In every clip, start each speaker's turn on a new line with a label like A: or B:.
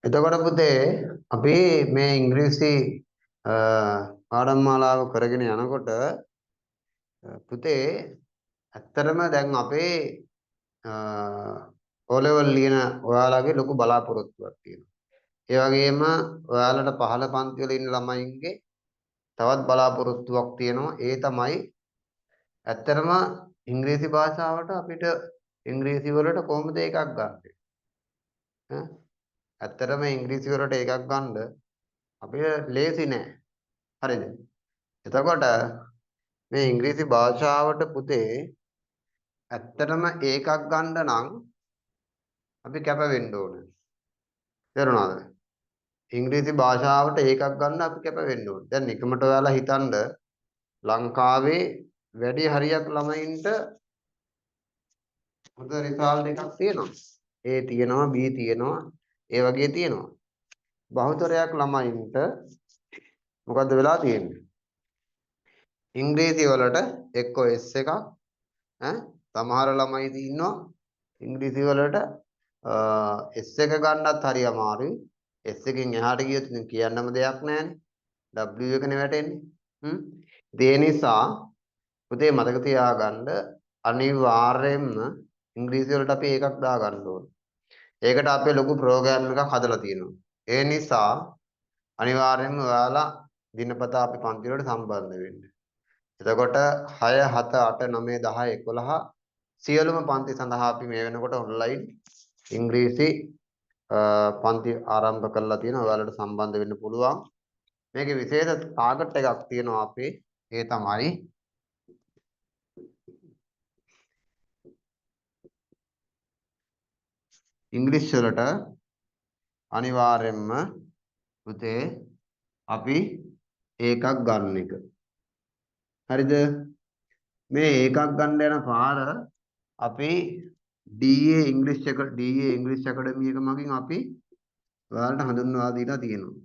A: එතකොට පුතේ අපි මේ ඉංග්‍රීසි පාඩම් මාලාව කරගෙන යනකොට පුතේ ඇත්තටම දැන් අපේ O level ලියන ඔයාලගේ ලොකු බලාපොරොත්තුවක් තියෙනවා. ඒ වගේම ඔයාලට පහළ පන්ති වල ඉන්න ළමයින්ගේ තවත් බලාපොරොත්තුවක් තියෙනවා. ඒ තමයි ඇත්තටම ඉංග්‍රීසි භාෂාවට අපිට ඉංග්‍රීසි වලට කොහොමද එකක් ගන්නෙ? ඇත්තටම ඉංග්‍රීසි වලට එකක් ගන්න අපිට ලේසි නෑ. හරිද? එතකොට මේ ඉංග්‍රීසි භාෂාවට පුතේ ඇත්තටම ඒකක් ගන්න නම් අපි කැප වෙන්න ඕනේ. තේරුණාද? ඉංග්‍රීසි භාෂාවට ඒකක් ගන්න අපි කැප වෙන්න ඕනේ. දැන් නිකමට ඔයාලා හිතන්න ලංකාවේ වැඩි හරියක් ළමයින්ට හොඳ රිසල්ට් එකක් තියෙනවා. A තියෙනවා B තියෙනවා ඒ වගේ තියෙනවා. බහුතරයක් ළමයින්ට මොකද්ද වෙලා තියෙන්නේ? ඉංග්‍රීසි වලට එක්ක S එකක් සමහර ළමයි ඉන්නවා ඉංග්‍රීසි වලට S එක ගන්නත් හරි අමාරුයි. S එකෙන් එහාට ගියොත් ඉතින් කියන්නම දෙයක් නැහැනේ. W එකනේ වැටෙන්නේ. ඒ නිසා පුතේ මතක තියාගන්න අනිවාර්යයෙන්ම ඉංග්‍රීසි වලට අපි එකක් දා ගන්න ඕනේ. ඒකට අපේ ලොකු ප්‍රෝග්‍රෑම් එකක් හදලා තියෙනවා. ඒ නිසා අනිවාර්යයෙන්ම ඔයාලා දිනපතා අපි පන්ති වලට සම්බන්ධ වෙන්න. එතකොට 6 7 8 9 10 11 සියලුම පන්ති සඳහා අපි මේ වෙනකොට ඔන්ලයින් ඉංග්‍රීසි පන්ති ආරම්භ කරලා තියෙනවා. ඔයාලට සම්බන්ධ වෙන්න පුළුවන්. මේකේ විශේෂ ටාගට් එකක් තියෙනවා අපේ. ඒ තමයි ඉංග්‍රීසි වලට අනිවාර්යයෙන්ම පුතේ අපි ඒකක් ගන්න එක. හරිද? මේ ඒකක් ගන්න යන පාර අපි DA ඉංග්‍රීසි ඇකඩමි එක මගින් අපි ඔයාලට හඳුන්වා දීලා තියෙනවා.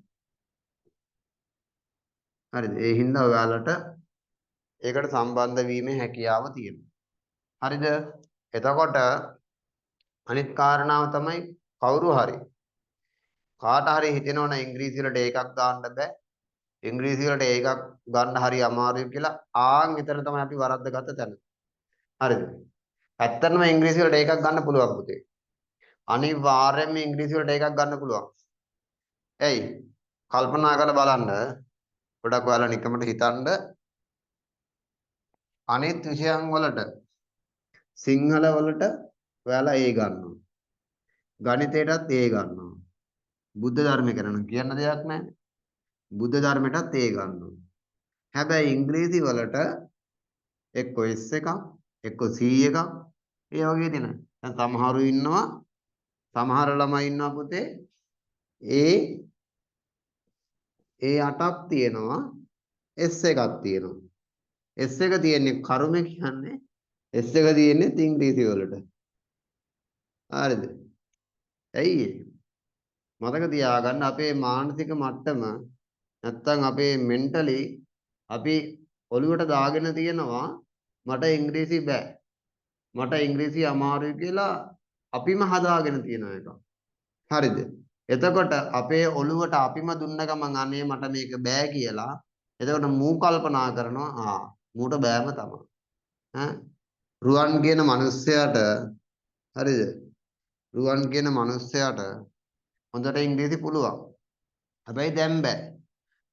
A: හරිද? ඒ හින්දා ඔයාලට ඒකට සම්බන්ධ වීමේ හැකියාව තියෙනවා. හරිද? එතකොට අනිත් කාරණාව තමයි කවුරු හරි කාට හරි හිතෙනවනේ ඉංග්‍රීසි වලට ඒකක් දාන්න බෑ. ඉංග්‍රීසි වලට ඒකක් ගන්න හරි අමාරුයි කියලා ආන් එතන තමයි අපි වරද්දගත්ත තැන. හරිද? ඇත්තටම ඉංග්‍රීසි වලට ඒකක් ගන්න පුළුවන් පුතේ. අනිවාර්යයෙන්ම ඉංග්‍රීසි වලට ඒකක් ගන්න පුළුවන්. එයි කල්පනා කරලා බලන්න. ගොඩක් ඔයාලා නිකමට හිතන්න අනිත් විෂයන් වලට සිංහල වලට ඔයාලා ඒ ගන්නවා. ගණිතයටත් ඒ ගන්නවා. බුද්ධ ධර්මය කරන කියන්න දෙයක් නැහැ. බුද්ධ ධර්මයටත් ඒ ගන්නවා. හැබැයි ඉංග්‍රීසි වලට එක්ක S එකක් එක්ක C එකක් ඒ වගේ දෙන. දැන් සමහරු ඉන්නවා සමහර ළමයි ඉන්නවා පුතේ ඒ 8ක් තියෙනවා S එකක් තියෙනවා. S එක තියෙන්නේ කර්ම කියන්නේ S එක තියෙන්නේ ඉංග්‍රීසි වලට. හරිද? ඇයි මතක තියාගන්න අපේ මානසික මට්ටම නැත්තම් අපේ මෙන්ටලි අපි ඔළුවට දාගෙන තියෙනවා මට ඉංග්‍රීසි බෑ. මට ඉංග්‍රීසි අමාරුයි කියලා අපිම හදාගෙන තියෙන එක. හරිද? එතකොට අපේ ඔළුවට අපිම දුන්න ගමන් අනේ මට මේක බෑ කියලා එතකොට මූ කල්පනා කරනවා මූට බෑම තමයි. රුවන් කියන මිනිස්සයාට හරිද? රුවන් කියන මිනිස්සයාට හොඳට ඉංග්‍රීසි පුළුවන්. හැබැයි දැන් බෑ.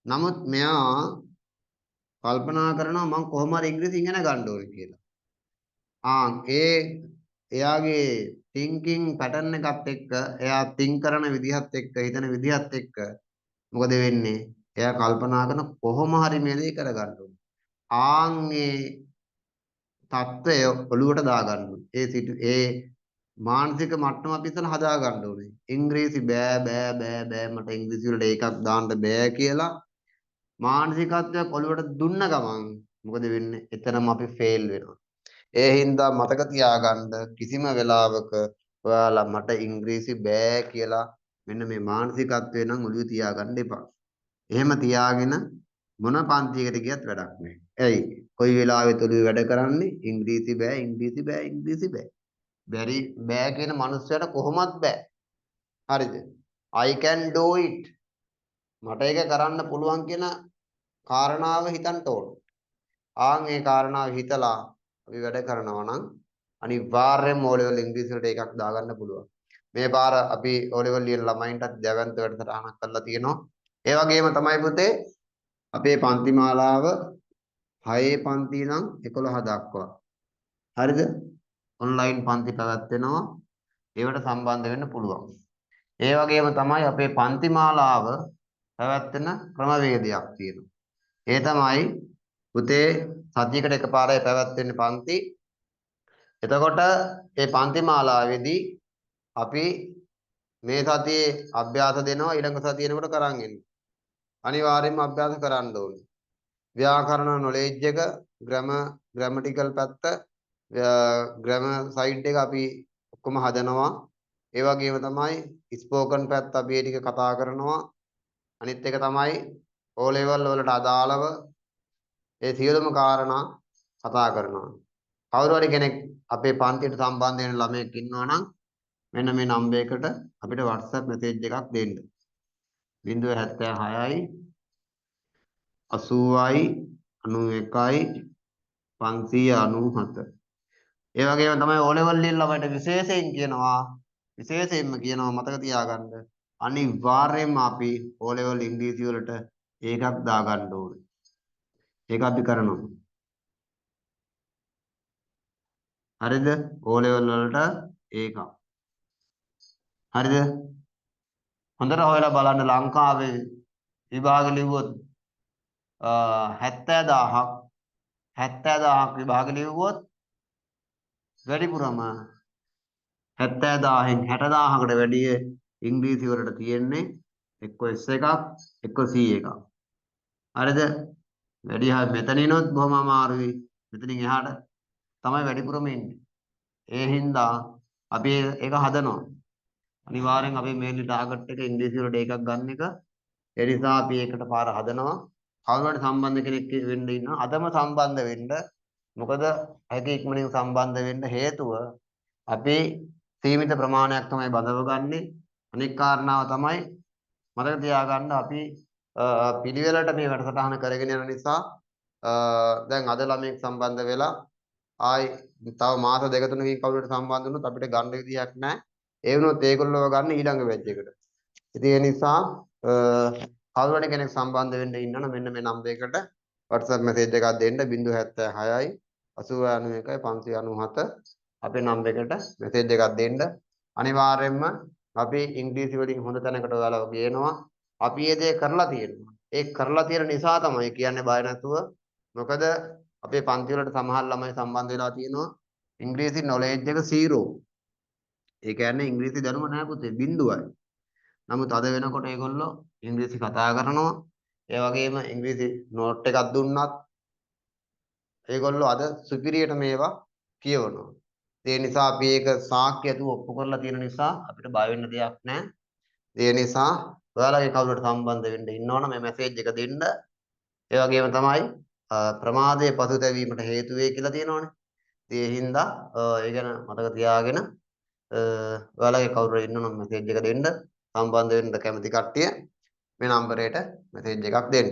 A: නමුත් මෙයා කල්පනා කරනවා මම කොහොම හරි ඉංග්‍රීසි ඉගෙන ගන්න ඕනේ කියලා. එයාගේ thinking pattern එකත් එක්ක එයා think කරන විදිහත් එක්ක හිතන විදිහත් එක්ක මොකද වෙන්නේ? එයා කල්පනා කරන කොහොම හරි මේ දේ කරගන්න ඕනේ. ඒ தত্ত্বය ඔළුවට දාගන්න. ඒ මානසික මට්ටම අපි ඉතල හදා ගන්න ඕනේ. ඉංග්‍රීසි බෑ මට ඉංග්‍රීසි වලට ඒකක් දාන්න බෑ කියලා මානසිකත්වයක් ඔළුවට දුන්න ගමන් මොකද වෙන්නේ? එතරම් අපි ෆේල් වෙනවා. ඒ හින්දා මතක තියාගන්න කිසිම වෙලාවක ඔයාලා මට ඉංග්‍රීසි බෑ කියලා මෙන්න මේ මානසිකත්වය නම් ඔළුවේ තියාගන්න එපා. එහෙම තියාගෙන මොන පන්තියකට ගියත් වැඩක් නැහැ. ඇයි? කොයි වෙලාවෙත් ඔළුවේ වැඩ කරන්නේ ඉංග්‍රීසි බෑ. බෑ කියන මනුස්සයට කොහොමත් බෑ. හරිද? I can do it. මට ඒක කරන්න පුළුවන් කියන කාරණාව හිතන්න ඕන. ආන් ඒ කාරණාව හිතලා අපි වැඩ කරනවා නම් අනිවාර්යයෙන්ම O level ඉංග්‍රීසි වලට එකක් දාගන්න පුළුවන්. මේ පාර අපි O level ලියන ළමයින්ටත් දැවැන්ත වැඩසටහනක් කරලා තියෙනවා. ඒ වගේම තමයි පුතේ අපේ පන්ති මාලාව 6 පන්ති ඉඳන් 11 දක්වා. හරිද? ඔන්ලයින් පන්ති පැවැත්වෙනවා. ඒවට සම්බන්ධ වෙන්න පුළුවන්. ඒ වගේම තමයි අපේ පන්ති මාලාව පැවැත්වෙන ක්‍රමවේදයක් තියෙනවා. ඒ තමයි පුතේ සතියකට එකපාරයි පැවැත්වෙන්නේ පන්ති. එතකොට මේ පන්ති මාලාවේදී අපි මේ සතියේ අභ්‍යාස දෙනවා ඊළඟ සතිය එනකොට කරන් එන්න. අනිවාර්යයෙන්ම අභ්‍යාස කරන්න ඕනේ. ව්‍යාකරණ නොලෙජ් එක, ග්‍රැමටිකල් පැත්ත, ග්‍රැමර් සයිඩ් එක අපි ඔක්කොම හදනවා. ඒ වගේම තමයි ස්පෝකන් පැත්ත අපි ඒ ටික කතා කරනවා. අනිත් එක තමයි O level වලට අදාළව ඒ සියලුම කාරණා කතා කරනවා. කවුරු හරි කෙනෙක් අපේ පන්තියට සම්බන්ධ වෙන ළමයෙක් ඉන්නවා නම් මෙන්න මේ නම්බරයකට අපිට WhatsApp message එකක් දෙන්න. 076යි 80යි 91යි 597. ඒ වගේම තමයි O level ලියන ළමයට විශේෂයෙන්ම කියනවා මතක තියාගන්න අනිවාර්යයෙන්ම අපි O level ඉංග්‍රීසි වලට ඒකක් දාගන්න ඕනේ. ඒක අපි කරනවා. හරිද? O level වලට ඒකක්. හරිද? හොඳට හොයලා බලන්න ලංකාවේ විභාග ලිව්වොත් 70000ක් විභාග ලිව්වොත් වැඩිපුරම 70000න් 60000කට වැඩිය ඉංග්‍රීසි වලට තියෙන්නේ එක්ක S එකක් එක්ක C එකක්. හරිද? වැඩි මෙතනිනොත් බොහොම අමාරුයි. මෙතනින් එහාට තමයි වැඩිපුරම ඉන්නේ. ඒ හින්දා අපි ඒක හදනවා. අනිවාර්යෙන් අපි මේලි ටාගට් එක ඉංග්‍රීසි වලට එකක් ගන්න එක. ඒ නිසා අපි ඒකට පාර හදනවා. කවුරු හරි සම්බන්ධ කෙනෙක් වෙන්න ඉන්නවා. අදම සම්බන්ධ වෙන්න. මොකද හැකි ඉක්මනින් සම්බන්ධ වෙන්න හේතුව අපි සීමිත ප්‍රමාණයක් තමයි බඳව ගන්නෙ. අනෙක් කාරණාව තමයි මතක තියාගන්න අපි පිළිවෙලට මේ වැඩසටහන කරගෙන යන නිසා දැන් අද ළමයෙක් සම්බන්ධ වෙලා ආයි තව මාස දෙක තුනකින් කවුරුහරි සම්බන්ධ වුණොත් අපිට ගන්න විදියක් නැහැ. ඒ වුණොත් ඒගොල්ලෝ ගන්න ඊළඟ බැච් එකට. ඉතින් ඒ නිසා කවුරු හරි කෙනෙක් සම්බන්ධ වෙන්න ඉන්නවනම් මෙන්න මේ නම්බරයකට WhatsApp message එකක් දෙන්න 076යි 891යි 597 අපේ නම්බරයකට message එකක් දෙන්න. අනිවාර්යයෙන්ම අපි ඉංග්‍රීසි වලින් හොඳ තැනකට ඔයාලව ගේනවා. අපි මේ දේ කරලා තියෙනවා. ඒ කරලා තියෙන නිසා තමයි කියන්නේ බය නැතුව. මොකද අපේ පන්ති වලට සමහර ළමයි සම්බන්ධ වෙලා තියෙනවා ඉංග්‍රීසි knowledge එක 0. ඒ කියන්නේ ඉංග්‍රීසි දැනුම නැහැ පුතේ 0යි. නමුත් අද වෙනකොට ඒගොල්ලෝ ඉංග්‍රීසි කතා කරනවා. ඒ වගේම ඉංග්‍රීසි නෝට් එකක් දුන්නත් ඒගොල්ලෝ අද සුපිරියට මේවා කියවනවා. ඒ නිසා අපි ඒක සාක්ෂි ඇතුව ඔප්පු කරලා තියෙන නිසා අපිට බය වෙන්න දෙයක් නැහැ. ඒ නිසා ඔයාලගේ කවුරුහට සම්බන්ධ වෙන්න ඉන්නවනම් මේ මැසේජ් එක දෙන්න. ඒ වගේම තමයි ප්‍රමාදයේ පසුතැවීමට හේතු වෙයි කියලා තියෙනවනේ. ඒ හින්දා ඒ ගැන මතක තියාගෙන ඔයාලගේ කවුරු ඉන්නවනම් මැසේජ් එක දෙන්න. සම්බන්ධ වෙන්න කැමති කට්ටිය මේ නම්බරයට මැසේජ් එකක් දෙන්න.